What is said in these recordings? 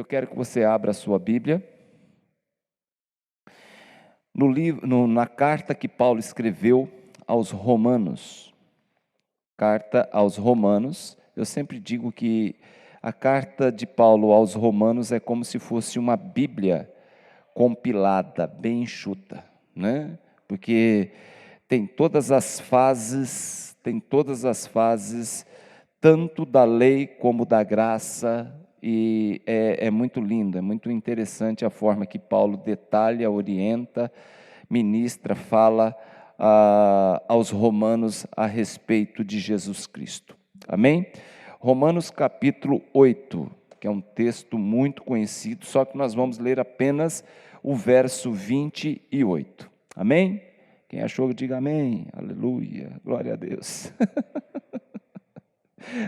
Eu quero que você abra a sua Bíblia. Na carta que Paulo escreveu aos Romanos. Carta aos Romanos. Eu sempre digo que a carta de Paulo aos Romanos é como se fosse uma Bíblia compilada, bem enxuta, né? Porque tem todas as fases, tanto da lei como da graça, e é muito lindo, é muito interessante a forma que Paulo detalha, orienta, ministra, fala aos romanos a respeito de Jesus Cristo. Amém? Romanos capítulo 8, que é um texto muito conhecido, só que nós vamos ler apenas o verso 28. Amém? Quem achou, diga amém. Aleluia, glória a Deus.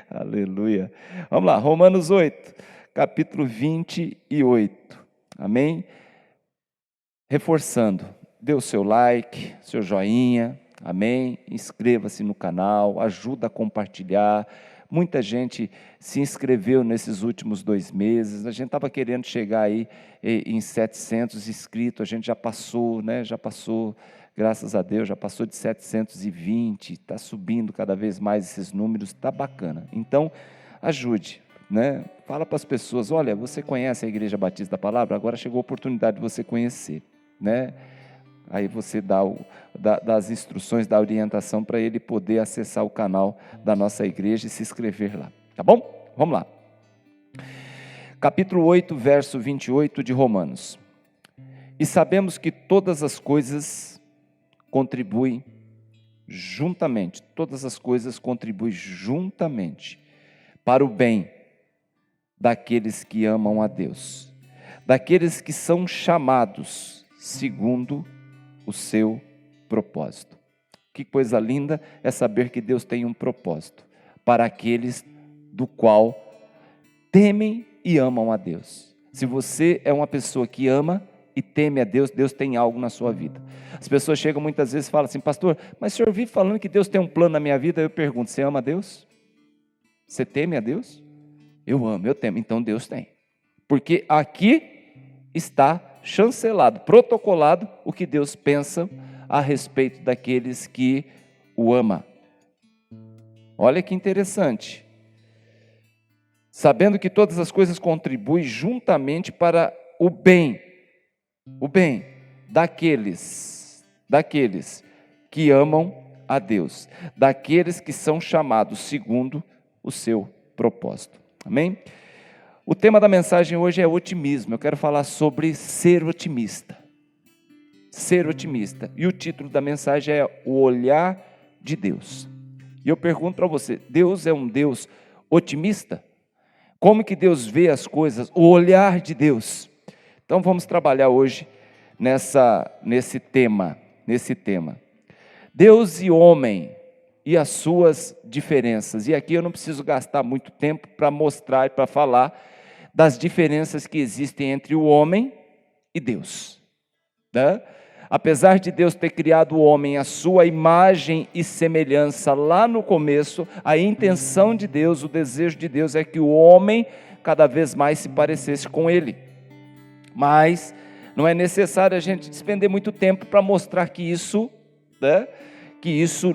Aleluia. Vamos lá, Romanos 8, capítulo 28. Amém? Reforçando, dê o seu like, seu joinha, amém? Inscreva-se no canal, ajuda a compartilhar. Muita gente se inscreveu nesses últimos 2 meses, a gente estava querendo chegar aí em 700 inscritos, a gente já passou, né? Já passou, graças a Deus, já passou de 720, está subindo cada vez mais esses números, está bacana. Então, ajude, né? Fala para as pessoas, olha, você conhece a Igreja Batista da Palavra? Agora chegou a oportunidade de você conhecer, né? Aí você dá as instruções, dá a orientação para ele poder acessar o canal da nossa igreja e se inscrever lá, tá bom? Vamos lá. Capítulo 8, verso 28 de Romanos. E sabemos que todas as coisas contribuem juntamente, para o bem daqueles que amam a Deus, daqueles que são chamados segundo o seu propósito. Que coisa linda é saber que Deus tem um propósito para aqueles do qual temem e amam a Deus. Se você é uma pessoa que ama e teme a Deus, Deus tem algo na sua vida. As pessoas chegam muitas vezes e falam assim, pastor, mas o senhor vive falando que Deus tem um plano na minha vida. Eu pergunto, você ama a Deus? Você teme a Deus? Eu amo, eu temo, então Deus tem. Porque aqui está chancelado, protocolado o que Deus pensa a respeito daqueles que o amam. Olha que interessante. Sabendo que todas as coisas contribuem juntamente para o bem daqueles que amam a Deus, daqueles que são chamados segundo o seu propósito. Amém? O tema da mensagem hoje é otimismo. Eu quero falar sobre ser otimista. Ser otimista. E o título da mensagem é o olhar de Deus. E eu pergunto para você, Deus é um Deus otimista? Como que Deus vê as coisas? O olhar de Deus. Então vamos trabalhar hoje nesse tema. Deus e homem e as suas diferenças. E aqui eu não preciso gastar muito tempo para mostrar e para falar das diferenças que existem entre o homem e Deus, né? Apesar de Deus ter criado o homem à sua imagem e semelhança lá no começo, a intenção de Deus, o desejo de Deus é que o homem cada vez mais se parecesse com ele. Mas não é necessário a gente despender muito tempo para mostrar que isso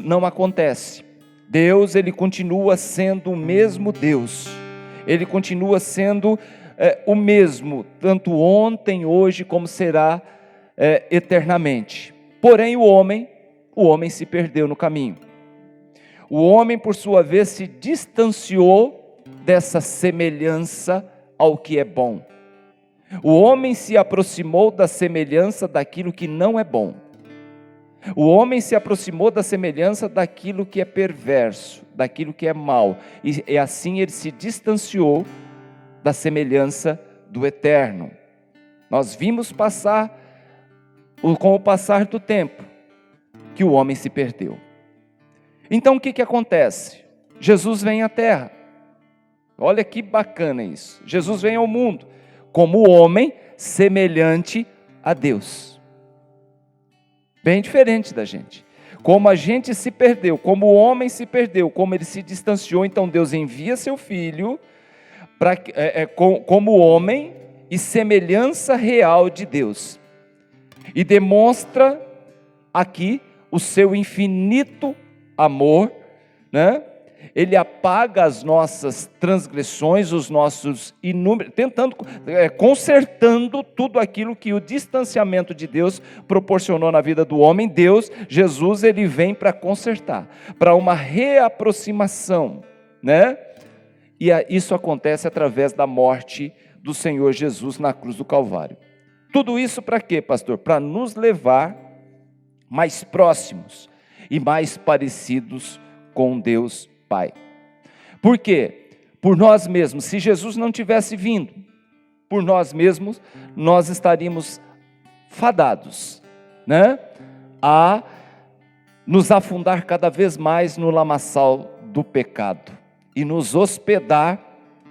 não acontece. Deus, ele continua sendo o mesmo Deus. Ele continua sendo o mesmo, tanto ontem, hoje, como será eternamente. Porém, o homem se perdeu no caminho. O homem, por sua vez, se distanciou dessa semelhança ao que é bom. O homem se aproximou da semelhança daquilo que não é bom. O homem se aproximou da semelhança daquilo que é perverso, daquilo que é mal, e assim ele se distanciou da semelhança do eterno. Nós vimos com o passar do tempo, que o homem se perdeu. Então o que acontece? Jesus vem à terra. Olha que bacana isso. Jesus vem ao mundo como homem semelhante a Deus. Bem diferente da gente. Como a gente se perdeu, como o homem se perdeu, como ele se distanciou, então Deus envia seu filho como homem, e semelhança real de Deus. E demonstra aqui o seu infinito amor, né? Ele apaga as nossas transgressões, os nossos inúmeros, consertando tudo aquilo que o distanciamento de Deus proporcionou na vida do homem. Deus, Jesus, ele vem para consertar, para uma reaproximação, né? E isso acontece através da morte do Senhor Jesus na cruz do Calvário. Tudo isso para quê, pastor? Para nos levar mais próximos e mais parecidos com Deus Pai. Por quê? Por nós mesmos. Se Jesus não tivesse vindo, por nós mesmos, nós estaríamos fadados, né? A nos afundar cada vez mais no lamaçal do pecado e nos hospedar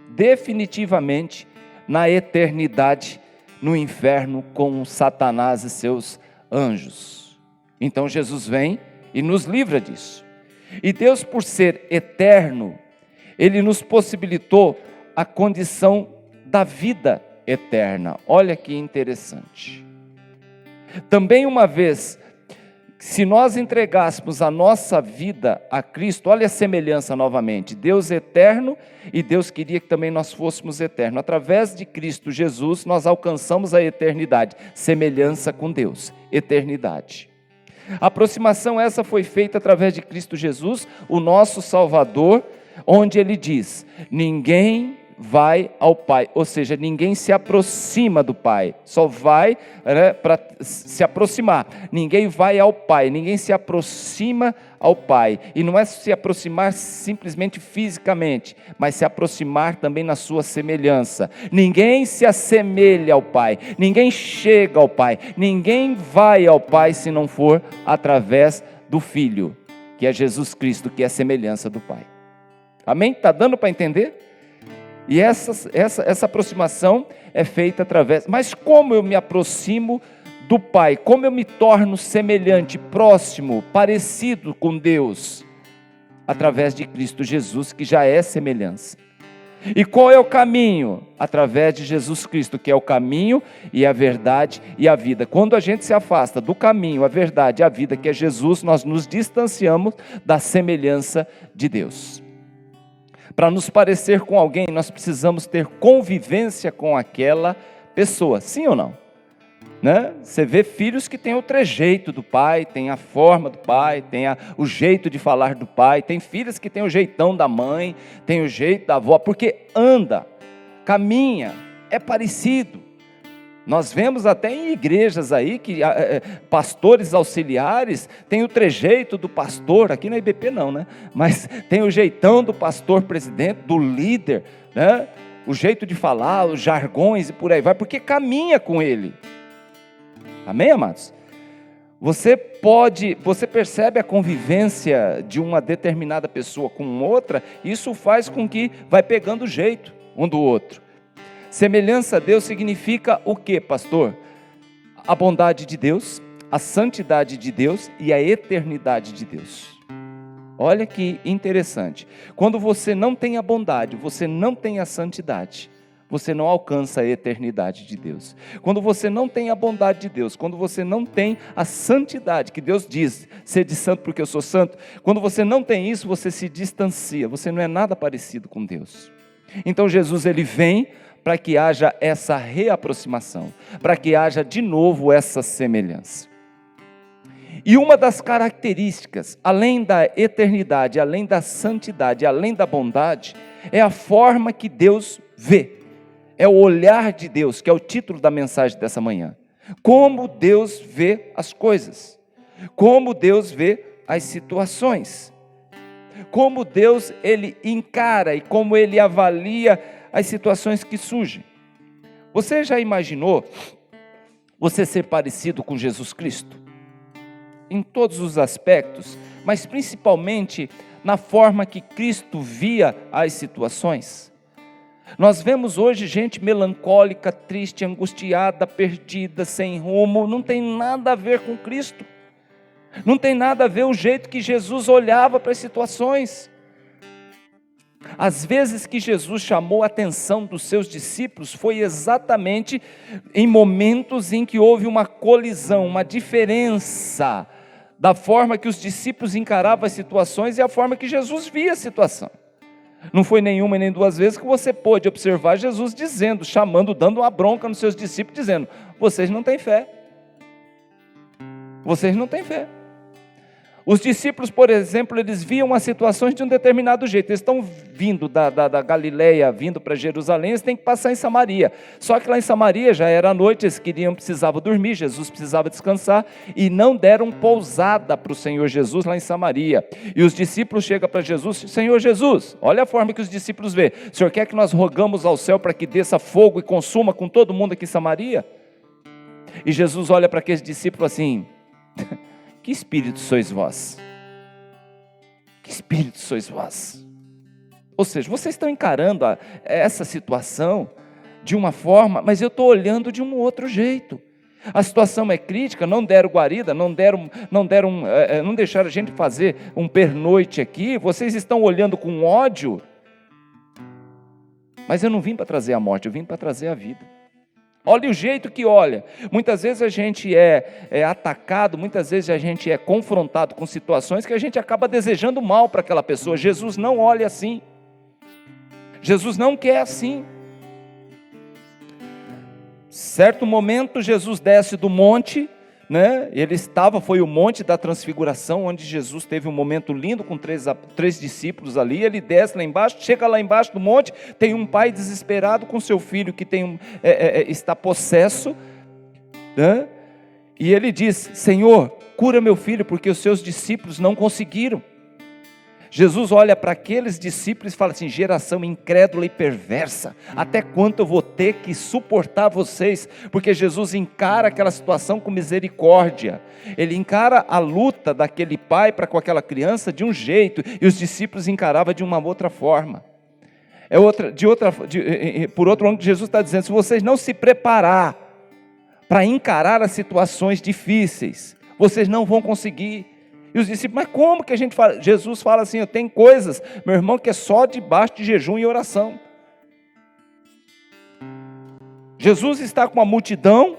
definitivamente na eternidade no inferno com Satanás e seus anjos. Então Jesus vem e nos livra disso. E Deus, por ser eterno, Ele nos possibilitou a condição da vida eterna. Olha que interessante. Também uma vez, se nós entregássemos a nossa vida a Cristo, olha a semelhança novamente, Deus eterno e Deus queria que também nós fôssemos eternos. Através de Cristo Jesus, nós alcançamos a eternidade, semelhança com Deus, eternidade. A aproximação essa foi feita através de Cristo Jesus, o nosso Salvador, onde Ele diz, ninguém vai ao Pai, ou seja, ninguém se aproxima do Pai, só vai, né, para se aproximar, ninguém vai ao Pai, ninguém se aproxima ao Pai, e não é se aproximar simplesmente fisicamente, mas se aproximar também na sua semelhança. Ninguém se assemelha ao Pai, ninguém chega ao Pai, ninguém vai ao Pai se não for através do Filho, que é Jesus Cristo, que é a semelhança do Pai. Amém? Está dando para entender? E essa aproximação é feita através... Mas como eu me aproximo do Pai? Como eu me torno semelhante, próximo, parecido com Deus? Através de Cristo Jesus, que já é semelhança. E qual é o caminho? Através de Jesus Cristo, que é o caminho e a verdade e a vida. Quando a gente se afasta do caminho, a verdade e a vida, que é Jesus, nós nos distanciamos da semelhança de Deus. Para nos parecer com alguém, nós precisamos ter convivência com aquela pessoa, sim ou não? Né? Você vê filhos que têm o trejeito do pai, tem a forma do pai, tem o jeito de falar do pai, tem filhas que têm o jeitão da mãe, tem o jeito da avó, porque anda, caminha, é parecido. Nós vemos até em igrejas aí que pastores auxiliares têm o trejeito do pastor, aqui na IBP não, né? Mas tem o jeitão do pastor presidente, do líder, né? O jeito de falar, os jargões e por aí vai, porque caminha com ele. Amém, amados? Você percebe a convivência de uma determinada pessoa com outra, isso faz com que vai pegando o jeito um do outro. Semelhança a Deus significa o que, pastor? A bondade de Deus, a santidade de Deus e a eternidade de Deus. Olha que interessante. Quando você não tem a bondade, você não tem a santidade, você não alcança a eternidade de Deus. Quando você não tem a bondade de Deus, quando você não tem a santidade, que Deus diz, sede santo porque eu sou santo, quando você não tem isso, você se distancia, você não é nada parecido com Deus. Então Jesus, ele vem para que haja essa reaproximação, para que haja de novo essa semelhança. E uma das características, além da eternidade, além da santidade, além da bondade, é a forma que Deus vê, é o olhar de Deus, que é o título da mensagem dessa manhã. Como Deus vê as coisas, como Deus vê as situações, como Deus, ele encara e como ele avalia as situações que surgem. Você já imaginou você ser parecido com Jesus Cristo? Em todos os aspectos, mas principalmente na forma que Cristo via as situações. Nós vemos hoje gente melancólica, triste, angustiada, perdida, sem rumo, não tem nada a ver com Cristo. Não tem nada a ver o jeito que Jesus olhava para as situações. As vezes que Jesus chamou a atenção dos seus discípulos foi exatamente em momentos em que houve uma colisão, uma diferença da forma que os discípulos encaravam as situações e a forma que Jesus via a situação. Não foi nenhuma e nem duas vezes que você pôde observar Jesus dizendo, chamando, dando uma bronca nos seus discípulos, dizendo: vocês não têm fé. Vocês não têm fé. Os discípulos, por exemplo, eles viam as situações de um determinado jeito. Eles estão vindo da Galileia, vindo para Jerusalém, eles têm que passar em Samaria. Só que lá em Samaria já era noite, eles precisavam dormir, Jesus precisava descansar, e não deram pousada para o Senhor Jesus lá em Samaria. E os discípulos chegam para Jesus: Senhor Jesus, olha a forma que os discípulos vê. O Senhor quer que nós rogamos ao céu para que desça fogo e consuma com todo mundo aqui em Samaria? E Jesus olha para aqueles discípulos assim: que espírito sois vós? Que espírito sois vós? Ou seja, vocês estão encarando essa situação de uma forma, mas eu estou olhando de um outro jeito. A situação é crítica, não deram guarida, não deixaram a gente fazer um pernoite aqui, vocês estão olhando com ódio. Mas eu não vim para trazer a morte, eu vim para trazer a vida. Olha o jeito que olha. Muitas vezes a gente é atacado, muitas vezes a gente é confrontado com situações que a gente acaba desejando mal para aquela pessoa. Jesus não olha assim. Jesus não quer assim. Certo momento Jesus desce do monte, né? Foi o monte da transfiguração, onde Jesus teve um momento lindo com três discípulos ali. Ele desce lá embaixo, chega lá embaixo do monte, tem um pai desesperado com seu filho que está possesso, né? E ele diz: Senhor, cura meu filho, porque os seus discípulos não conseguiram. Jesus olha para aqueles discípulos e fala assim: geração incrédula e perversa, até quanto eu vou ter que suportar vocês? Porque Jesus encara aquela situação com misericórdia, ele encara a luta daquele pai para com aquela criança de um jeito, e os discípulos encaravam de uma outra forma. Por outro lado, Jesus está dizendo: se vocês não se preparar para encarar as situações difíceis, vocês não vão conseguir. E os discípulos: mas como que a gente fala? Jesus fala assim: tem coisas, meu irmão, que é só debaixo de jejum e oração. Jesus está com uma multidão,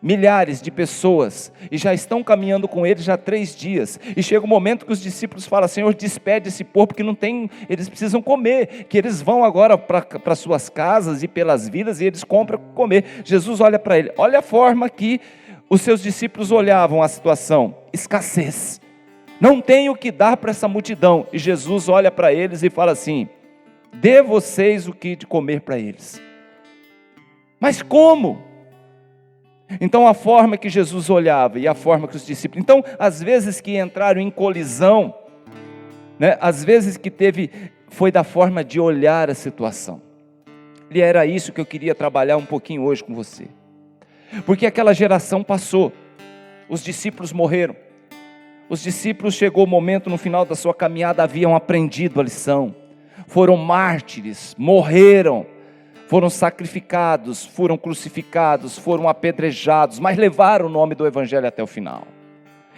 milhares de pessoas, e já estão caminhando com ele já 3 dias, e chega um momento que os discípulos falam: Senhor, despede esse povo, porque não tem, eles precisam comer, que eles vão agora para suas casas e pelas vilas, e eles compram comer. Jesus olha para ele, olha a forma que os seus discípulos olhavam a situação: escassez, não tem o que dar para essa multidão. E Jesus olha para eles e fala assim: dê vocês o que de comer para eles. Mas como? Então a forma que Jesus olhava e a forma que os discípulos, então às vezes que entraram em colisão, né, às vezes que foi da forma de olhar a situação. E era isso que eu queria trabalhar um pouquinho hoje com você. Porque aquela geração passou, os discípulos morreram, os discípulos, chegou o momento no final da sua caminhada, haviam aprendido a lição, foram mártires, morreram, foram sacrificados, foram crucificados, foram apedrejados, mas levaram o nome do Evangelho até o final.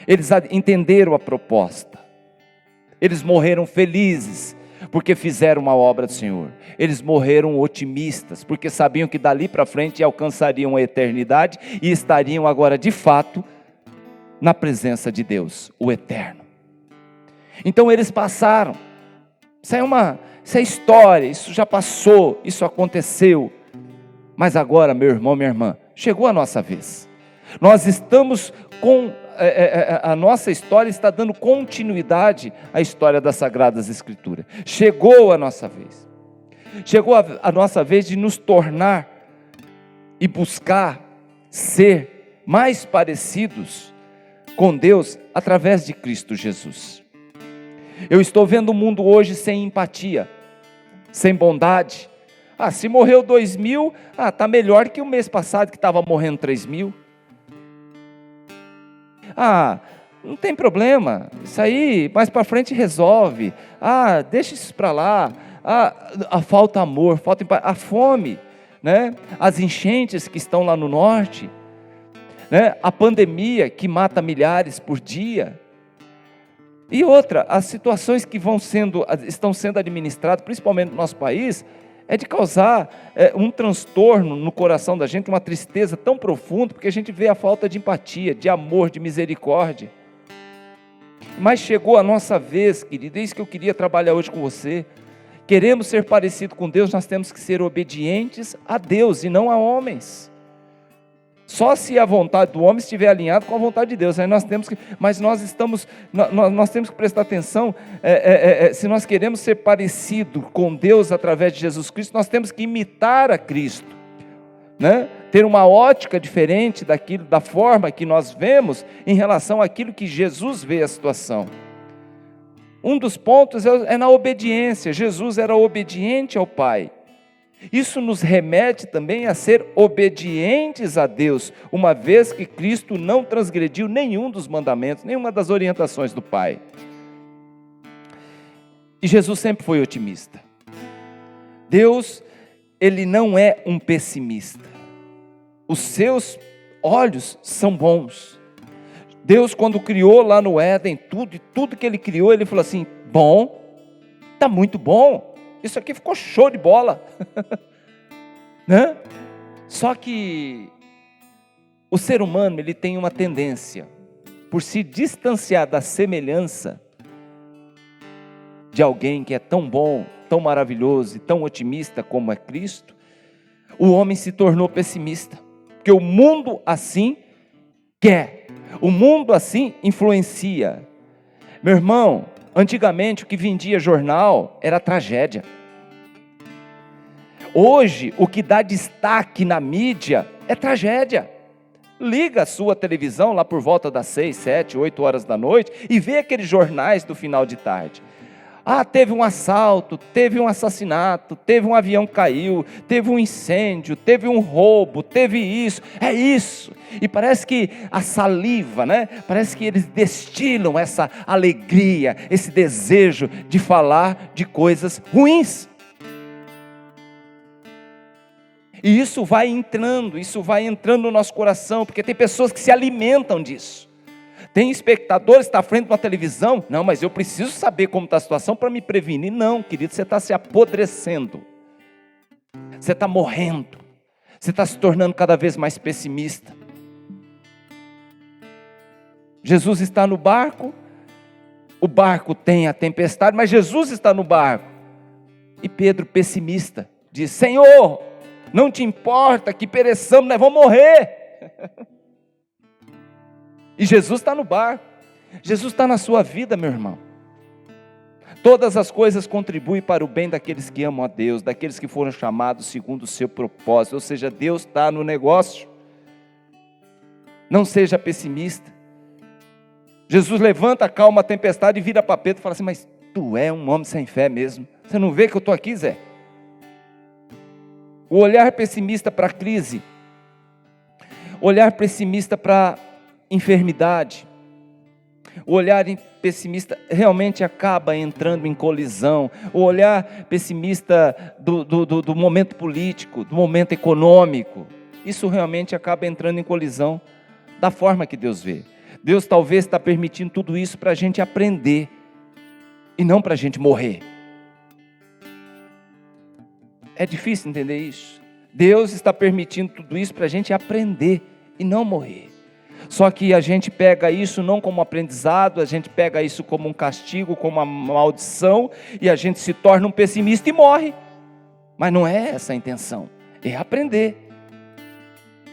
Eles entenderam a proposta, eles morreram felizes, porque fizeram a obra do Senhor. Eles morreram otimistas, porque sabiam que dali para frente alcançariam a eternidade, e estariam agora de fato na presença de Deus, o Eterno. Então eles passaram, isso é história, isso já passou, isso aconteceu, mas agora, meu irmão, minha irmã, chegou a nossa vez. Nós estamos a nossa história está dando continuidade à história das Sagradas Escrituras. Chegou a nossa vez. Chegou a nossa vez de nos tornar e buscar ser mais parecidos com Deus através de Cristo Jesus. Eu estou vendo o mundo hoje sem empatia, sem bondade. Se morreu 2.000, está melhor que o mês passado que estava morrendo 3.000. Não tem problema, isso aí mais para frente resolve. Deixa isso para lá. Falta amor, falta empatia, a fome, né? As enchentes que estão lá no norte, né? A pandemia que mata milhares por dia. E outra, as situações que estão sendo administradas, principalmente no nosso país, é de causar um transtorno no coração da gente, uma tristeza tão profunda, porque a gente vê a falta de empatia, de amor, de misericórdia. Mas chegou a nossa vez, querido, é isso que eu queria trabalhar hoje com você. Queremos ser parecidos com Deus, nós temos que ser obedientes a Deus e não a homens. Só se a vontade do homem estiver alinhada com a vontade de Deus, aí nós temos que, mas nós temos que prestar atenção, se nós queremos ser parecidos com Deus através de Jesus Cristo, nós temos que imitar a Cristo, né? Ter uma ótica diferente da forma que nós vemos em relação àquilo que Jesus vê a situação. Um dos pontos é na obediência. Jesus era obediente ao Pai. Isso nos remete também a ser obedientes a Deus, uma vez que Cristo não transgrediu nenhum dos mandamentos, nenhuma das orientações do Pai. E Jesus sempre foi otimista. Deus, Ele não é um pessimista. Os seus olhos são bons. Deus, quando criou lá no Éden, tudo que Ele criou, Ele falou assim, bom, está muito bom. Isso aqui ficou show de bola, né? Só que o ser humano, ele tem uma tendência, por se distanciar da semelhança de alguém que é tão bom, tão maravilhoso e tão otimista como é Cristo, o homem se tornou pessimista, porque o mundo assim quer, o mundo assim influencia. Meu irmão, antigamente o que vendia jornal era tragédia. Hoje o que dá destaque na mídia é tragédia. Liga a sua televisão lá por volta das 6, 7, 8 horas da noite e vê aqueles jornais do final de tarde. Ah, teve um assalto, teve um assassinato, teve um avião que caiu, teve um incêndio, teve um roubo, teve isso, é isso. E parece que a saliva, né? Parece que eles destilam essa alegria, esse desejo de falar de coisas ruins. E isso vai entrando no nosso coração, porque tem pessoas que se alimentam disso. Tem espectadores que estão à frente de uma televisão, não, mas eu preciso saber como está a situação para me prevenir. Não, querido, você está se apodrecendo, você está morrendo, você está se tornando cada vez mais pessimista. Jesus está no barco, o barco tem a tempestade, mas Jesus está no barco. E Pedro, pessimista, diz, Senhor, não te importa que pereçamos, nós vamos morrer. E Jesus está no barco, Jesus está na sua vida, meu irmão. Todas as coisas contribuem para o bem daqueles que amam a Deus, daqueles que foram chamados segundo o seu propósito, ou seja, Deus está no negócio. Não seja pessimista. Jesus levanta, acalma a tempestade e vira para Pedro e fala assim, mas tu é um homem sem fé mesmo, você não vê que eu estou aqui, Zé? O olhar pessimista para a crise, olhar pessimista para enfermidade, o olhar pessimista realmente acaba entrando em colisão. O olhar pessimista do momento político, do momento econômico, isso realmente acaba entrando em colisão da forma que Deus vê. Deus talvez está permitindo tudo isso para a gente aprender e não para a gente morrer. É difícil entender isso. Deus está permitindo tudo isso para a gente aprender e não morrer. Só que a gente pega isso não como aprendizado, a gente pega isso como um castigo, como uma maldição, e a gente se torna um pessimista e morre. Mas não é essa a intenção, é aprender.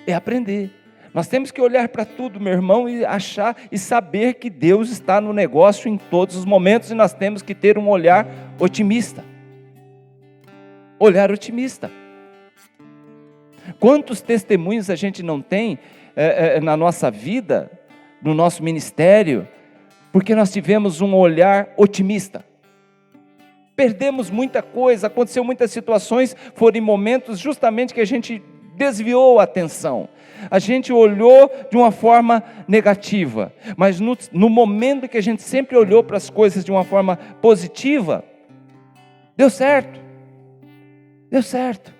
É aprender. Nós temos que olhar para tudo, meu irmão, e achar e saber que Deus está no negócio em todos os momentos, e nós temos que ter um olhar otimista. Olhar otimista. Quantos testemunhos a gente não tem na nossa vida, no nosso ministério, porque nós tivemos um olhar otimista. Perdemos muita coisa, aconteceu muitas situações, foram em momentos justamente que a gente desviou a atenção. A gente olhou de uma forma negativa, mas no momento que a gente sempre olhou para as coisas de uma forma positiva, deu certo. Deu certo.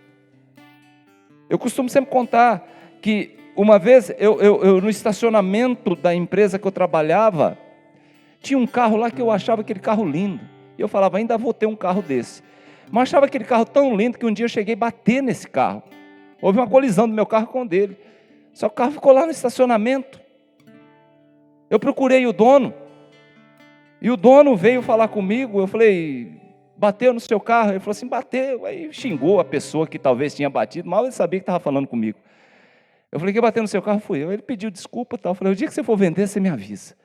Eu costumo sempre contar que uma vez, eu no estacionamento da empresa que eu trabalhava, Tinha um carro lá que eu achava aquele carro lindo. E eu falava, ainda vou ter um carro desse. Mas achava aquele carro tão lindo que um dia eu cheguei a bater nesse carro. Houve uma colisão do meu carro com o dele. Só que o carro ficou lá no estacionamento. Eu procurei o dono. E o dono veio falar comigo. Eu falei, bateu no seu carro? Ele falou assim, bateu. Aí xingou a pessoa que talvez tinha batido. Mal ele sabia que estava falando comigo. Eu falei, quem bateu no seu carro fui eu. Ele pediu desculpa e tal. Eu falei, o dia que você for vender, você me avisa.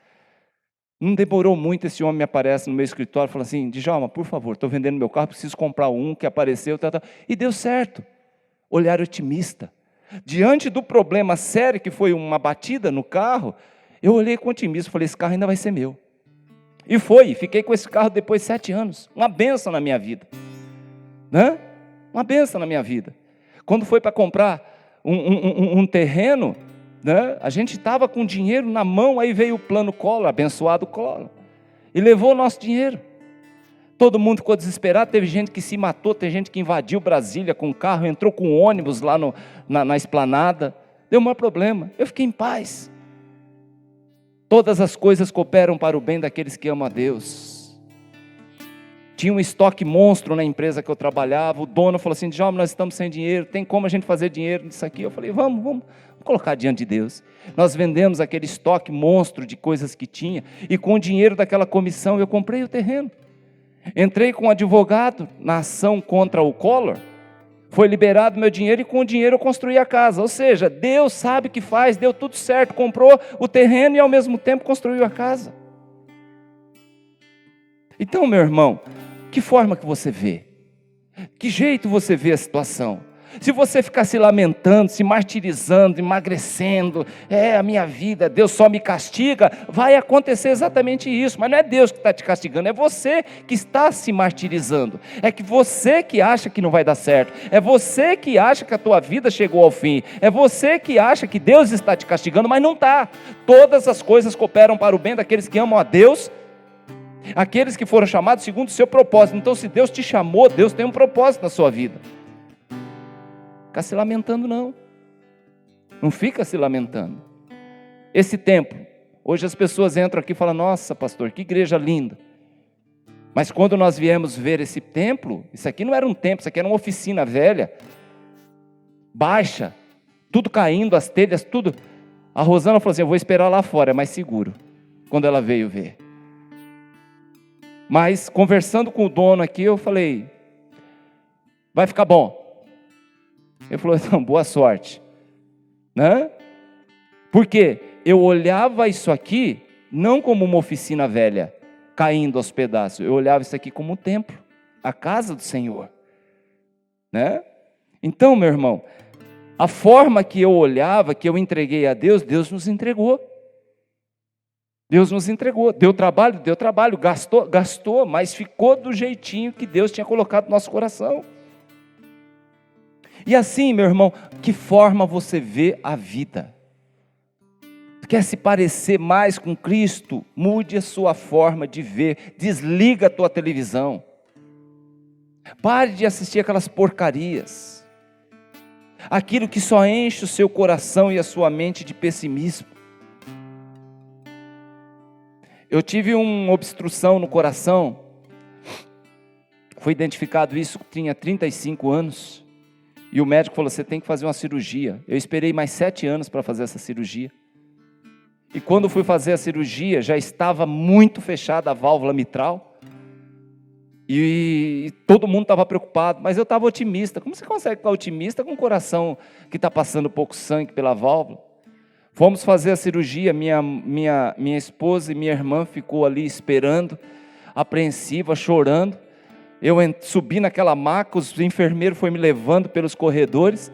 Não demorou muito, esse homem me aparece no meu escritório e fala assim, Djalma, por favor, estou vendendo meu carro, preciso comprar um que apareceu, tal. E deu certo. Olhar otimista. Diante do problema sério que foi uma batida no carro, eu olhei com otimismo, falei, esse carro ainda vai ser meu. E foi, fiquei com esse carro depois de 7 anos. Uma bênção na minha vida. Né? Uma bênção na minha vida. Quando foi para comprar um terreno, né? A gente estava com dinheiro na mão, aí veio o plano Collor, abençoado Collor, e levou o nosso dinheiro. Todo mundo ficou desesperado, teve gente que se matou, teve gente que invadiu Brasília com carro, entrou com ônibus lá na esplanada, deu o maior problema. Eu fiquei em paz. Todas as coisas cooperam para o bem daqueles que amam a Deus. Tinha um estoque monstro na empresa que eu trabalhava, o dono falou assim, Djalma, nós estamos sem dinheiro, tem como a gente fazer dinheiro nisso aqui? Eu falei, vamos colocar diante de Deus. Nós vendemos aquele estoque monstro de coisas que tinha, e com o dinheiro daquela comissão eu comprei o terreno. Entrei com um advogado na ação contra o Collor, foi liberado meu dinheiro e com o dinheiro eu construí a casa. Ou seja, Deus sabe o que faz, deu tudo certo, comprou o terreno e ao mesmo tempo construiu a casa. Então, meu irmão, que forma que você vê? Que jeito você vê a situação? Se você ficar se lamentando, se martirizando, emagrecendo, a minha vida, Deus só me castiga, vai acontecer exatamente isso, mas não é Deus que está te castigando, é você que está se martirizando, é que você que acha que não vai dar certo, é você que acha que a tua vida chegou ao fim, é você que acha que Deus está te castigando, mas não está. Todas as coisas cooperam para o bem daqueles que amam a Deus, aqueles que foram chamados segundo o seu propósito. Então, se Deus te chamou, Deus tem um propósito na sua vida. Fica se lamentando não fica se lamentando. Esse templo, hoje as pessoas entram aqui e falam, nossa pastor, que igreja linda, mas quando nós viemos ver esse templo, isso aqui não era um templo, isso aqui era uma oficina velha, baixa, tudo caindo, as telhas, tudo. A Rosana falou assim, eu vou esperar lá fora, é mais seguro, quando ela veio ver. Mas conversando com o dono aqui, eu falei, vai ficar bom. Ele falou, então, boa sorte. Né? Porque eu olhava isso aqui, não como uma oficina velha, caindo aos pedaços. Eu olhava isso aqui como um templo, a casa do Senhor. Né? Então, meu irmão, a forma que eu olhava, que eu entreguei a Deus, Deus nos entregou. Deus nos entregou. Deu trabalho, gastou, mas ficou do jeitinho que Deus tinha colocado no nosso coração. E assim, meu irmão, que forma você vê a vida? Quer se parecer mais com Cristo? Mude a sua forma de ver, desliga a tua televisão. Pare de assistir aquelas porcarias. Aquilo que só enche o seu coração e a sua mente de pessimismo. Eu tive uma obstrução no coração, foi identificado isso, tinha 35 anos. E o médico falou, você tem que fazer uma cirurgia. Eu esperei mais 7 anos para fazer essa cirurgia. E quando fui fazer a cirurgia, já estava muito fechada a válvula mitral. E todo mundo estava preocupado, mas eu estava otimista. Como você consegue ficar otimista com um coração que está passando pouco sangue pela válvula? Fomos fazer a cirurgia, minha esposa e minha irmã ficou ali esperando, apreensiva, chorando. Eu subi naquela maca, os enfermeiros foram me levando pelos corredores,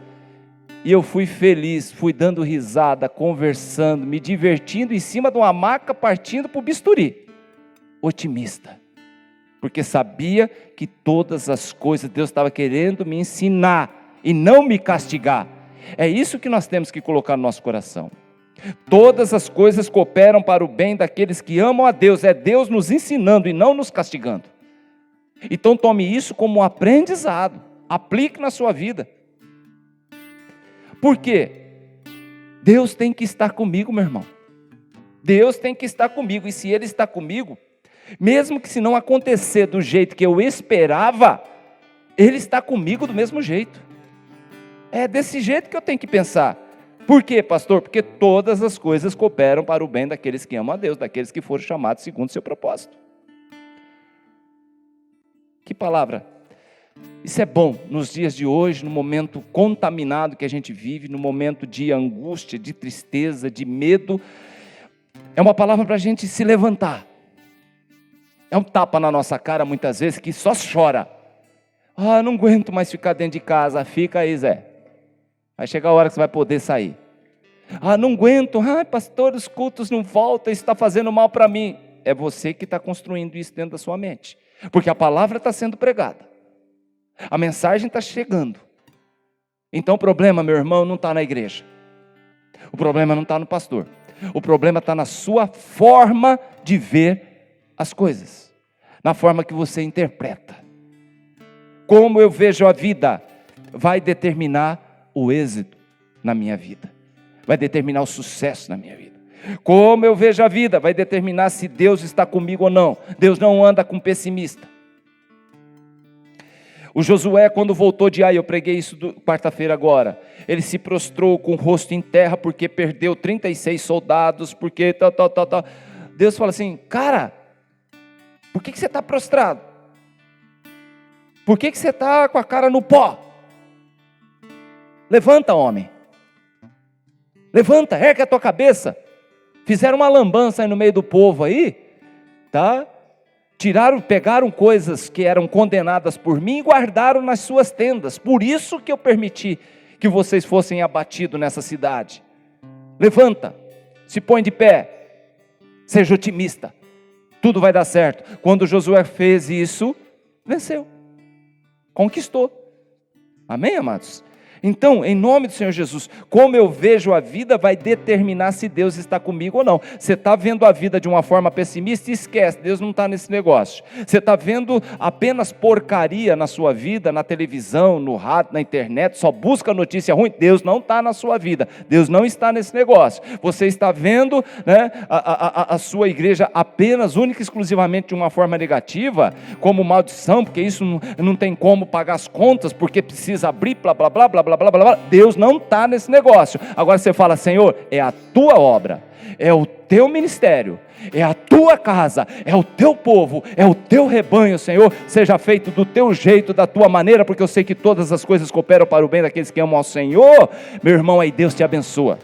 e eu fui feliz, fui dando risada, conversando, me divertindo em cima de uma maca, partindo para o bisturi, otimista, porque sabia que todas as coisas Deus estava querendo me ensinar, e não me castigar. É isso que nós temos que colocar no nosso coração. Todas as coisas cooperam para o bem daqueles que amam a Deus, é Deus nos ensinando e não nos castigando. Então tome isso como um aprendizado, aplique na sua vida. Por quê? Deus tem que estar comigo, meu irmão. Deus tem que estar comigo, e se Ele está comigo, mesmo que se não acontecer do jeito que eu esperava, Ele está comigo do mesmo jeito. É desse jeito que eu tenho que pensar. Por quê, pastor? Porque todas as coisas cooperam para o bem daqueles que amam a Deus, daqueles que foram chamados segundo o seu propósito. Que palavra! Isso é bom nos dias de hoje, no momento contaminado que a gente vive, no momento de angústia, de tristeza, de medo. É uma palavra para a gente se levantar. É um tapa na nossa cara muitas vezes que só chora. Ah, não aguento mais ficar dentro de casa. Fica aí, Zé. Vai chegar a hora que você vai poder sair. Ah, não aguento. Ah, pastor, os cultos não voltam, isso está fazendo mal para mim. É você que está construindo isso dentro da sua mente. Porque a palavra está sendo pregada. A mensagem está chegando. Então o problema, meu irmão, não está na igreja. O problema não está no pastor. O problema está na sua forma de ver as coisas. Na forma que você interpreta. Como eu vejo a vida vai determinar o êxito na minha vida. Vai determinar o sucesso na minha vida. Como eu vejo a vida vai determinar se Deus está comigo ou não. Deus não anda com pessimista. O Josué, quando voltou de Ai, eu preguei isso quarta-feira agora, ele se prostrou com o rosto em terra, porque perdeu 36 soldados, porque tal. Deus fala assim, cara, por que você está prostrado? Por que você está com a cara no pó? Levanta, homem. Levanta, ergue a tua cabeça. Fizeram uma lambança aí no meio do povo aí, tá? Pegaram coisas que eram condenadas por mim e guardaram nas suas tendas. Por isso que eu permiti que vocês fossem abatidos nessa cidade. Levanta, se põe de pé, seja otimista. Tudo vai dar certo. Quando Josué fez isso, venceu. Conquistou. Amém, amados? Então, em nome do Senhor Jesus, como eu vejo a vida vai determinar se Deus está comigo ou não. Você está vendo a vida de uma forma pessimista, esquece, Deus não está nesse negócio. Você está vendo apenas porcaria na sua vida, na televisão, no rádio, na internet, só busca notícia ruim, Deus não está na sua vida, Deus não está nesse negócio. Você está vendo, né, a sua igreja apenas, única e exclusivamente de uma forma negativa, como maldição, porque isso não tem como pagar as contas, porque precisa abrir, blá, blá, blá, blá, blá, blá, blá, blá. Deus não está nesse negócio. Agora você fala, Senhor, é a tua obra, é o teu ministério, é a tua casa, é o teu povo, é o teu rebanho, Senhor, seja feito do teu jeito, da tua maneira, porque eu sei que todas as coisas cooperam para o bem daqueles que amam ao Senhor. Meu irmão, aí Deus te abençoa.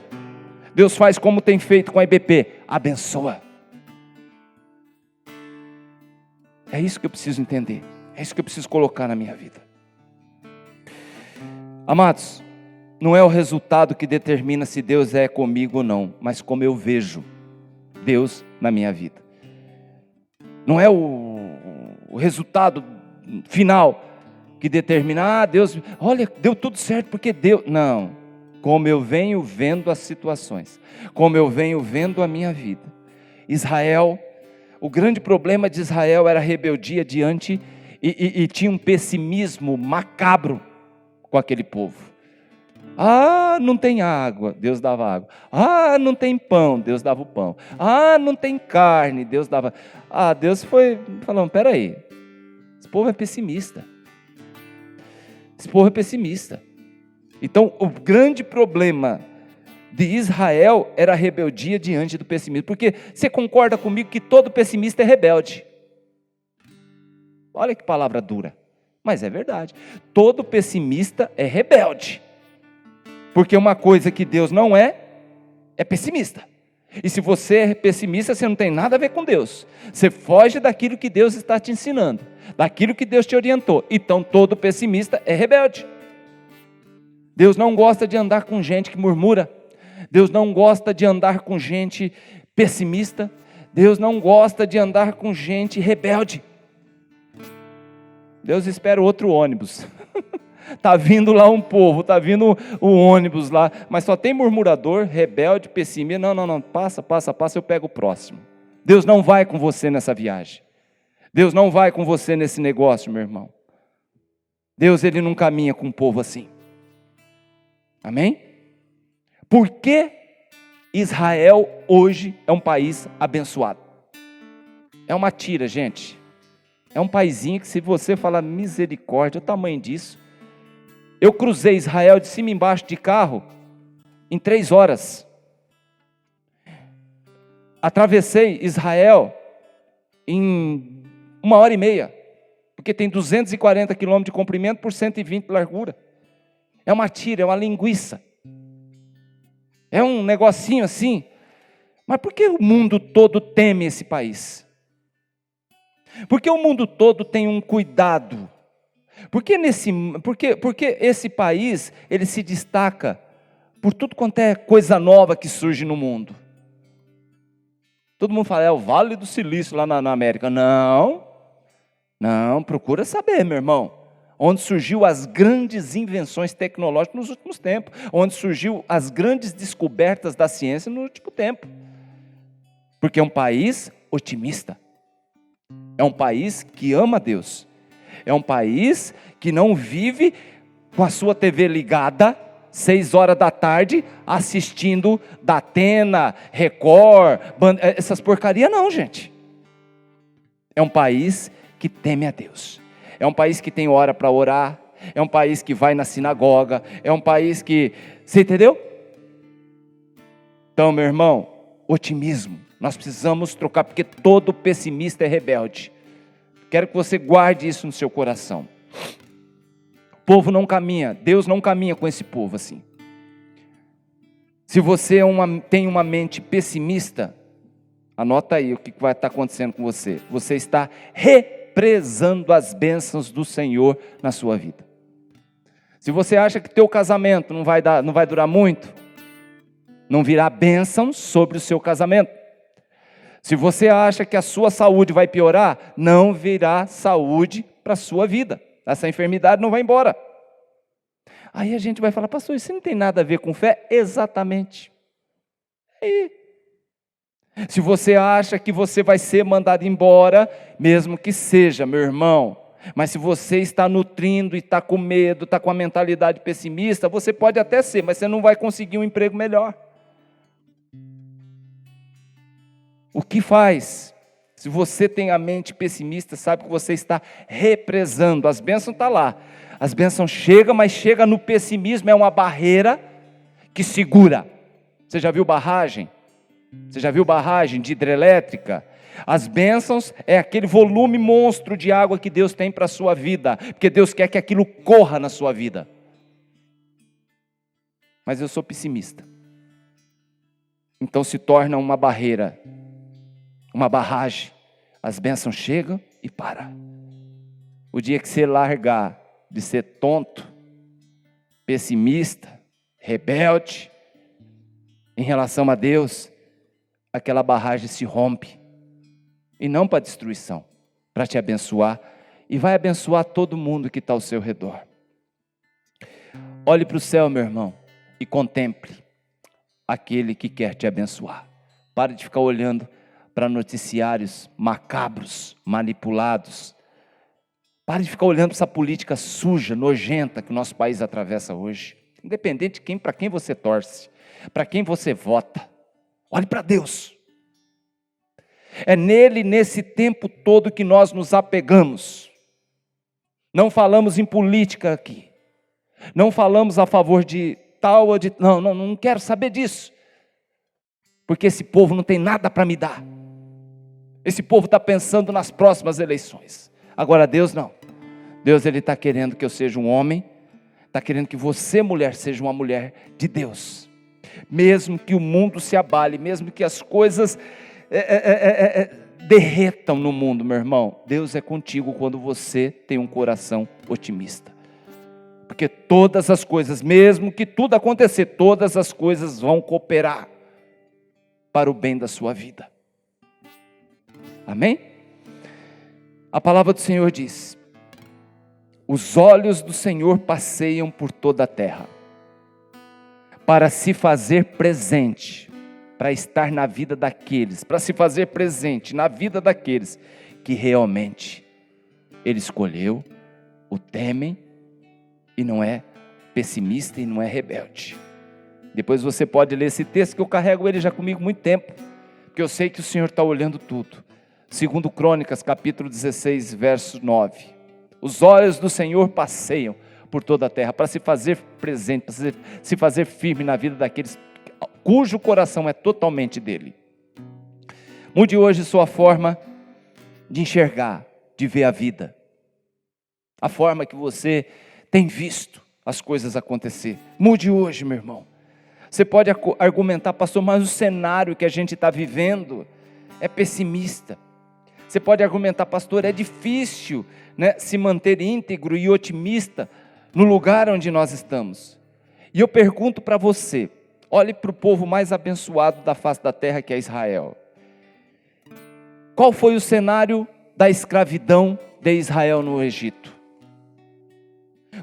Deus faz como tem feito com a IBP, abençoa. É isso que eu preciso entender, é isso que eu preciso colocar na minha vida. Amados, não é o resultado que determina se Deus é comigo ou não, mas como eu vejo Deus na minha vida. Não é o resultado final que determina, Deus, olha, deu tudo certo porque Deus, não. Como eu venho vendo as situações, como eu venho vendo a minha vida. Israel, o grande problema de Israel era a rebeldia diante e tinha um pessimismo macabro com aquele povo. Ah, não tem água, Deus dava água. Ah, não tem pão, Deus dava o pão. Ah, não tem carne, Deus dava. Ah, Deus foi falando, peraí, esse povo é pessimista. Esse povo é pessimista. Então, o grande problema de Israel era a rebeldia diante do pessimismo. Porque você concorda comigo que todo pessimista é rebelde? Olha que palavra dura. Mas é verdade, todo pessimista é rebelde, porque uma coisa que Deus não é pessimista, e se você é pessimista, você não tem nada a ver com Deus, você foge daquilo que Deus está te ensinando, daquilo que Deus te orientou, então todo pessimista é rebelde. Deus não gosta de andar com gente que murmura, Deus não gosta de andar com gente pessimista, Deus não gosta de andar com gente rebelde. Deus espera outro ônibus, está vindo lá um povo, está vindo o ônibus lá, mas só tem murmurador, rebelde, pessimista, não, passa, eu pego o próximo. Deus não vai com você nessa viagem, Deus não vai com você nesse negócio, meu irmão. Deus, Ele não caminha com um povo assim, amém? Por que Israel hoje é um país abençoado. É uma tira, gente. É um paizinho que, se você falar misericórdia, o tamanho disso. Eu cruzei Israel de cima e embaixo de carro em 3 horas. Atravessei Israel em 1h30, porque tem 240 quilômetros de comprimento por 120 de largura. É uma tira, é uma linguiça. É um negocinho assim. Mas por que o mundo todo teme esse país? Porque o mundo todo tem um cuidado. Porque esse país, ele se destaca por tudo quanto é coisa nova que surge no mundo. Todo mundo fala, é o Vale do Silício lá na América. Não, procura saber, meu irmão. Onde surgiu as grandes invenções tecnológicas nos últimos tempos. Onde surgiu as grandes descobertas da ciência no último tempo. Porque é um país otimista. É um país que ama Deus. É um país que não vive com a sua TV ligada 6 horas da tarde, assistindo Datena, Record, essas porcarias não, gente. É um país que teme a Deus. É um país que tem hora para orar. É um país que vai na sinagoga. É um país que... Você entendeu? Então, meu irmão, otimismo. Nós precisamos trocar, porque todo pessimista é rebelde. Quero que você guarde isso no seu coração. O povo não caminha, Deus não caminha com esse povo assim. Se você tem uma mente pessimista, anota aí o que vai estar acontecendo com você. Você está represando as bênçãos do Senhor na sua vida. Se você acha que teu casamento não vai durar muito, não virá bênção sobre o seu casamento. Se você acha que a sua saúde vai piorar, não virá saúde para a sua vida. Essa enfermidade não vai embora. Aí a gente vai falar, pastor, isso não tem nada a ver com fé? Exatamente. E se você acha que você vai ser mandado embora, mesmo que seja, meu irmão, mas se você está nutrindo e está com medo, está com a mentalidade pessimista, você pode até ser, mas você não vai conseguir um emprego melhor. O que faz? Se você tem a mente pessimista, sabe que você está represando. As bênçãos estão lá. As bênçãos chegam, mas chega no pessimismo, é uma barreira que segura. Você já viu barragem? Você já viu barragem de hidrelétrica? As bênçãos é aquele volume monstro de água que Deus tem para a sua vida, porque Deus quer que aquilo corra na sua vida. Mas eu sou pessimista. Então se torna uma barreira, uma barragem. As bênçãos chegam e para. O dia que você largar de ser tonto, pessimista, rebelde em relação a Deus, aquela barragem se rompe. E não para destruição, para te abençoar. E vai abençoar todo mundo que está ao seu redor. Olhe para o céu, meu irmão, e contemple aquele que quer te abençoar. Pare de ficar olhando para noticiários macabros, manipulados. Pare de ficar olhando para essa política suja, nojenta que o nosso país atravessa hoje. Independente de para quem você torce, para quem você vota. Olhe para Deus. É nele, nesse tempo todo, que nós nos apegamos. Não falamos em política aqui. Não falamos a favor de tal ou de... Não quero saber disso. Porque esse povo não tem nada para me dar. Esse povo está pensando nas próximas eleições. Agora Deus não. Deus, Ele está querendo que eu seja um homem. Está querendo que você, mulher, seja uma mulher de Deus. Mesmo que o mundo se abale, mesmo que as coisas derretam no mundo, meu irmão, Deus é contigo quando você tem um coração otimista. Porque todas as coisas, mesmo que tudo acontecer, todas as coisas vão cooperar para o bem da sua vida. Amém? A palavra do Senhor diz: os olhos do Senhor passeiam por toda a terra, para se fazer presente, para estar na vida daqueles, para se fazer presente na vida daqueles que realmente Ele escolheu, o temem, e não é pessimista e não é rebelde. Depois você pode ler esse texto, que eu carrego ele já comigo há muito tempo, porque eu sei que o Senhor está olhando tudo. Segundo Crônicas, capítulo 16, verso 9. Os olhos do Senhor passeiam por toda a terra, para se fazer presente, para se fazer firme na vida daqueles cujo coração é totalmente dele. Mude hoje sua forma de enxergar, de ver a vida. A forma que você tem visto as coisas acontecer. Mude hoje, meu irmão. Você pode argumentar, pastor, mas o cenário que a gente está vivendo é pessimista. Você pode argumentar, pastor, é difícil, né, se manter íntegro e otimista no lugar onde nós estamos. E eu pergunto para você, olhe para o povo mais abençoado da face da terra, que é Israel. Qual foi o cenário da escravidão de Israel no Egito?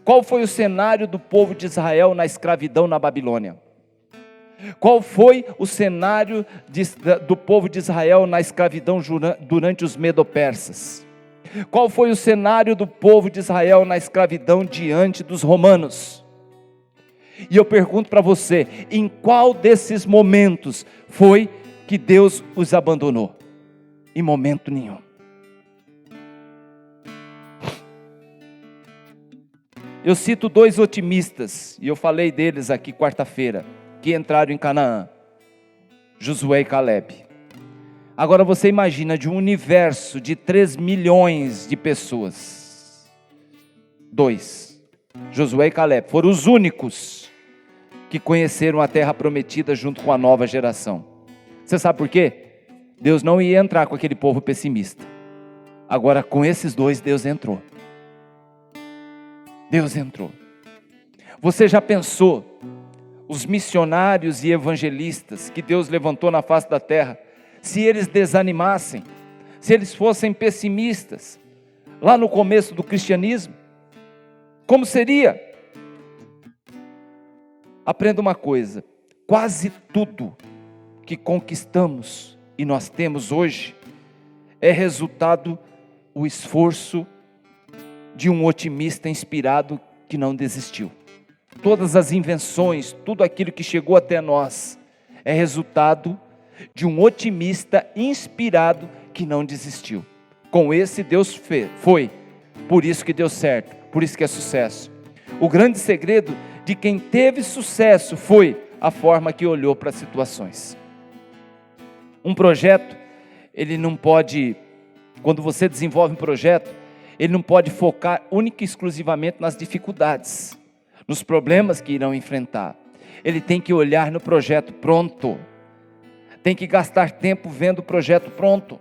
Qual foi o cenário do povo de Israel na escravidão na Babilônia? Qual foi o cenário do povo de Israel na escravidão durante os Medo-Persas? Qual foi o cenário do povo de Israel na escravidão diante dos romanos? E eu pergunto para você, em qual desses momentos foi que Deus os abandonou? Em momento nenhum. Eu cito 2 otimistas, e eu falei deles aqui quarta-feira, que entraram em Canaã, Josué e Caleb. Agora você imagina, de um universo de 3 milhões de pessoas, 2, Josué e Caleb, foram os únicos que conheceram a terra prometida junto com a nova geração. Você sabe por quê? Deus não ia entrar com aquele povo pessimista. Agora com esses 2, Deus entrou. Deus entrou. Você já pensou, os missionários e evangelistas que Deus levantou na face da terra, se eles desanimassem, se eles fossem pessimistas, lá no começo do cristianismo, como seria? Aprenda uma coisa, quase tudo que conquistamos e nós temos hoje, é resultado o esforço de um otimista inspirado que não desistiu. Todas as invenções, tudo aquilo que chegou até nós, é resultado de um otimista inspirado que não desistiu. Com esse Deus foi, por isso que deu certo, por isso que é sucesso. O grande segredo de quem teve sucesso foi a forma que olhou para as situações. Um projeto, ele não pode, quando você desenvolve um projeto, ele não pode focar única e exclusivamente nas dificuldades, nos problemas que irão enfrentar. Ele tem que olhar no projeto pronto, tem que gastar tempo vendo o projeto pronto.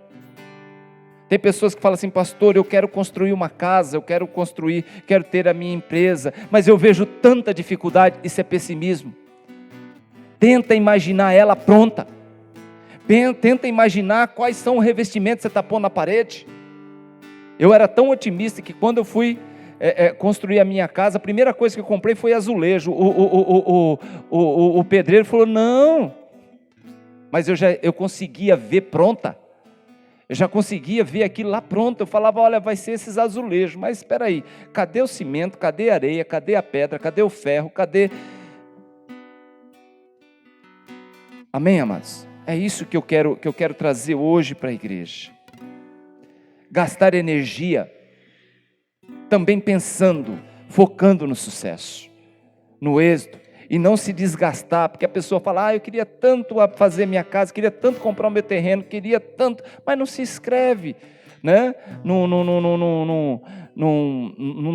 Tem pessoas que falam assim, pastor, eu quero construir uma casa, quero ter a minha empresa, mas eu vejo tanta dificuldade. Isso é pessimismo. Tenta imaginar ela pronta, tenta imaginar quais são os revestimentos que você está pondo na parede. Eu era tão otimista que quando eu fui construir a minha casa, a primeira coisa que eu comprei foi azulejo. O pedreiro falou, não, mas eu conseguia ver pronta, eu já conseguia ver aquilo lá pronto. Eu falava, olha, vai ser esses azulejos, mas espera aí, cadê o cimento, cadê a areia, cadê a pedra, cadê o ferro, cadê... Amém, amados? É isso que eu quero trazer hoje para a igreja. Gastar energia também pensando, focando no sucesso, no êxito, e não se desgastar, porque a pessoa fala, eu queria tanto fazer minha casa, queria tanto comprar o meu terreno, queria tanto, mas não se inscreve, né? Num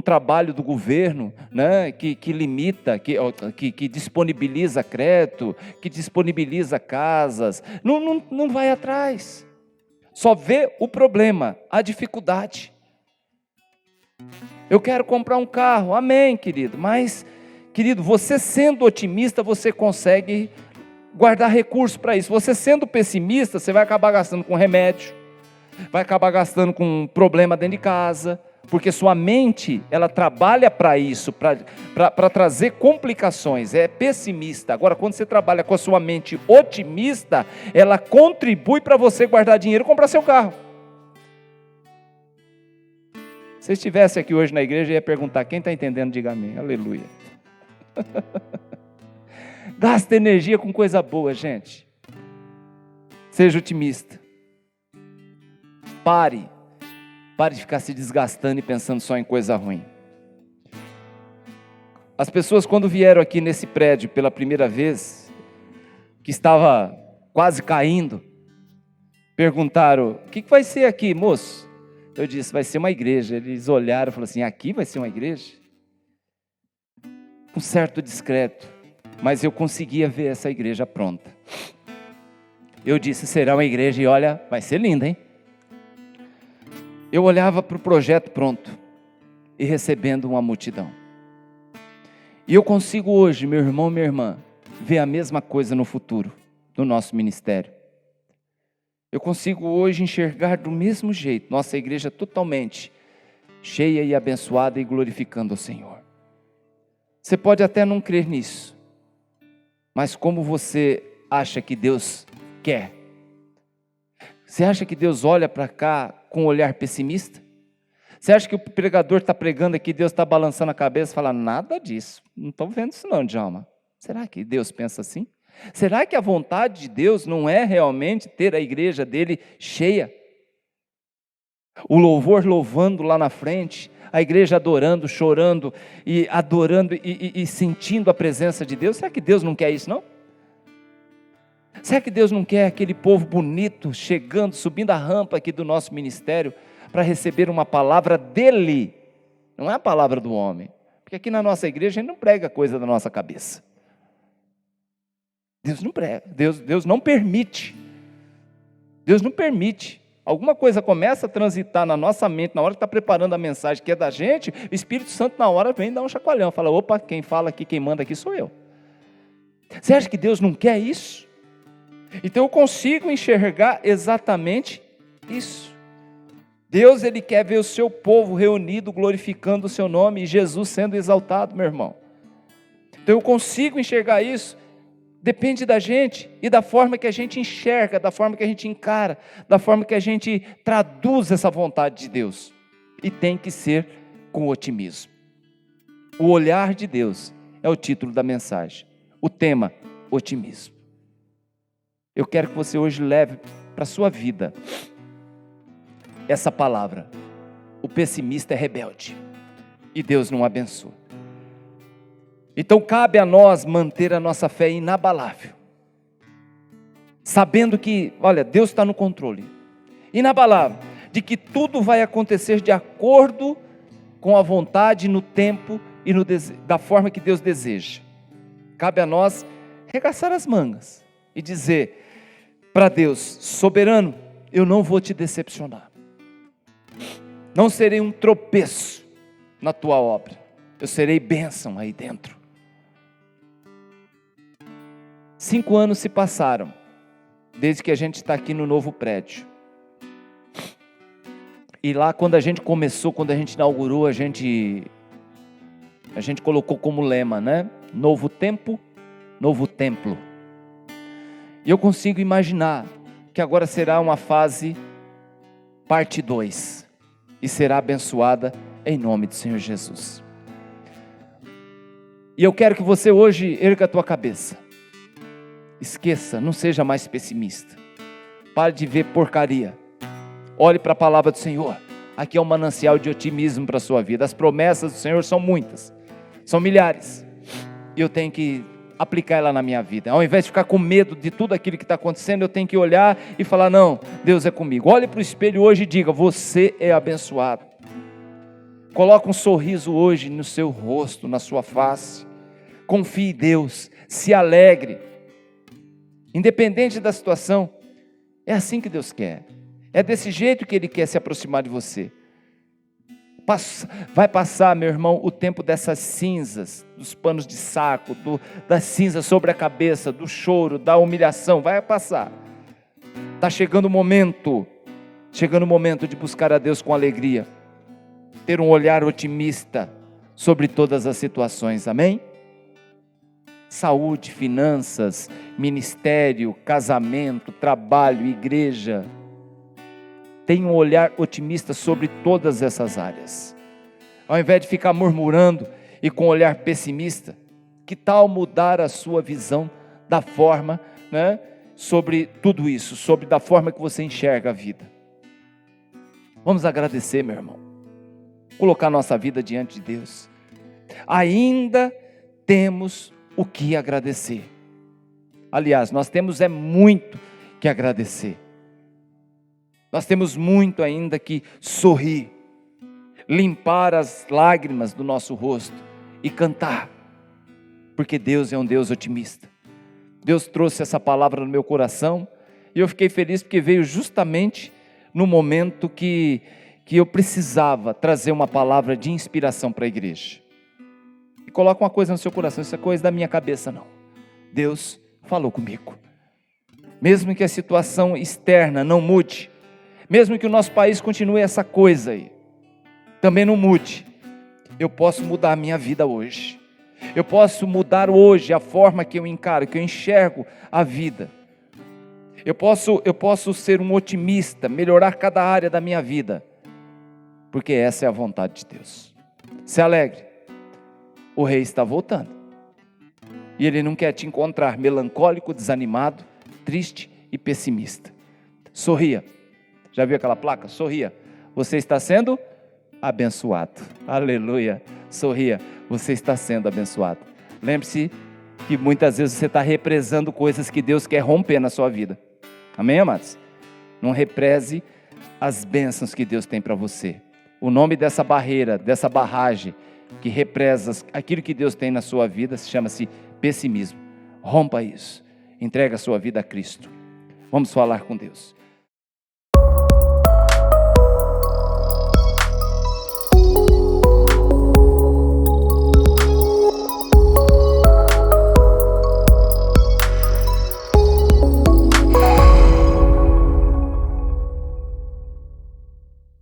trabalho do governo, né? que limita, que disponibiliza crédito, que disponibiliza casas, não vai atrás, só vê o problema, a dificuldade. Eu quero comprar um carro, amém, querido, mas, querido, você sendo otimista, você consegue guardar recursos para isso. Você sendo pessimista, você vai acabar gastando com remédio, vai acabar gastando com problema dentro de casa, porque sua mente, ela trabalha para isso, para trazer complicações, é pessimista. Agora, quando você trabalha com a sua mente otimista, ela contribui para você guardar dinheiro e comprar seu carro. Se estivesse aqui hoje na igreja, eu ia perguntar, quem está entendendo, diga amém, aleluia. Gasta energia com coisa boa, gente. Seja otimista. Pare de ficar se desgastando e pensando só em coisa ruim. As pessoas, quando vieram aqui nesse prédio pela primeira vez, que estava quase caindo, perguntaram: o que vai ser aqui, moço? Eu disse: vai ser uma igreja. Eles olharam e falaram assim: aqui vai ser uma igreja? Um certo descrédito, mas eu conseguia ver essa igreja pronta. Eu disse: será uma igreja, e olha, vai ser linda, hein? Eu olhava para o projeto pronto e recebendo uma multidão. E eu consigo hoje, meu irmão, minha irmã, ver a mesma coisa no futuro, no nosso ministério. Eu consigo hoje enxergar do mesmo jeito, nossa igreja totalmente cheia e abençoada e glorificando o Senhor. Você pode até não crer nisso, mas como você acha que Deus quer? Você acha que Deus olha para cá com um olhar pessimista? Você acha que o pregador está pregando aqui, Deus está balançando a cabeça e fala: nada disso, não estou vendo isso não, Djalma. Será que Deus pensa assim? Será que a vontade de Deus não é realmente ter a igreja dele cheia? O louvor louvando lá na frente, a igreja adorando, chorando e adorando e sentindo a presença de Deus. Será que Deus não quer isso não? Será que Deus não quer aquele povo bonito chegando, subindo a rampa aqui do nosso ministério para receber uma palavra dele? Não é a palavra do homem, porque aqui na nossa igreja a gente não prega coisa da nossa cabeça. Deus não prega, Deus não permite. Deus não permite. Alguma coisa começa a transitar na nossa mente, na hora que está preparando a mensagem que é da gente, o Espírito Santo na hora vem dar um chacoalhão, fala: opa, quem fala aqui, quem manda aqui sou eu. Você acha que Deus não quer isso? Então eu consigo enxergar exatamente isso. Deus, Ele quer ver o seu povo reunido, glorificando o seu nome e Jesus sendo exaltado, meu irmão. Então eu consigo enxergar isso. Depende da gente e da forma que a gente enxerga, da forma que a gente encara, da forma que a gente traduz essa vontade de Deus. E tem que ser com otimismo. O olhar de Deus é o título da mensagem. O tema: otimismo. Eu quero que você hoje leve para a sua vida essa palavra: o pessimista é rebelde e Deus não abençoa. Então cabe a nós manter a nossa fé inabalável, sabendo que, olha, Deus está no controle, inabalável, de que tudo vai acontecer de acordo com a vontade, no tempo e da forma que Deus deseja. Cabe a nós regaçar as mangas e dizer para Deus: soberano, eu não vou te decepcionar, não serei um tropeço na tua obra, eu serei bênção aí dentro. 5 anos se passaram, desde que a gente está aqui no novo prédio. E lá quando a gente começou, quando a gente inaugurou, a gente colocou como lema, né? Novo tempo, novo templo. E eu consigo imaginar que agora será uma fase parte 2. E será abençoada em nome do Senhor Jesus. E eu quero que você hoje erga a tua cabeça. Esqueça, não seja mais pessimista. Pare de ver porcaria. Olhe para a palavra do Senhor. Aqui é um manancial de otimismo para a sua vida. As promessas do Senhor são muitas, são milhares. E eu tenho que aplicar ela na minha vida. Ao invés de ficar com medo de tudo aquilo que está acontecendo, eu tenho que olhar e falar: não, Deus é comigo. Olhe para o espelho hoje e diga: você é abençoado. Coloque um sorriso hoje no seu rosto, na sua face. Confie em Deus, se alegre. Independente da situação, é assim que Deus quer. É desse jeito que Ele quer se aproximar de você. Vai passar, meu irmão, o tempo dessas cinzas, dos panos de saco, das cinzas sobre a cabeça, do choro, da humilhação, vai passar. Está chegando o momento de buscar a Deus com alegria, ter um olhar otimista sobre todas as situações, amém? Saúde, finanças, ministério, casamento, trabalho, igreja. Tenha um olhar otimista sobre todas essas áreas. Ao invés de ficar murmurando e com um olhar pessimista, Que tal mudar a sua visão da forma, né, sobre tudo isso, sobre da forma que você enxerga a vida? Vamos agradecer, meu irmão. Colocar nossa vida diante de Deus. Ainda temos o que agradecer. Aliás, nós temos muito que agradecer. Nós temos muito ainda que sorrir, limpar as lágrimas do nosso rosto e cantar, porque Deus é um Deus otimista. Deus trouxe essa palavra no meu coração e eu fiquei feliz porque veio justamente no momento que eu precisava trazer uma palavra de inspiração para a igreja. E coloca uma coisa no seu coração, isso é coisa da minha cabeça não. Deus falou comigo. Mesmo que a situação externa não mude, mesmo que o nosso país continue essa coisa aí, também não mude, eu posso mudar a minha vida hoje. Eu posso mudar hoje a forma que eu encaro, que eu enxergo a vida. Eu posso ser um otimista, melhorar cada área da minha vida, porque essa é a vontade de Deus. Se alegre, o rei está voltando, e ele não quer te encontrar melancólico, desanimado, triste e pessimista. Sorria. Já viu aquela placa? Sorria. Você está sendo abençoado. Aleluia. Sorria. Você está sendo abençoado. Lembre-se que muitas vezes você está represando coisas que Deus quer romper na sua vida. Amém, amados? Não represe as bênçãos que Deus tem para você. O nome dessa barreira, dessa barragem que represa aquilo que Deus tem na sua vida, chama-se pessimismo. Rompa isso. Entrega a sua vida a Cristo. Vamos falar com Deus.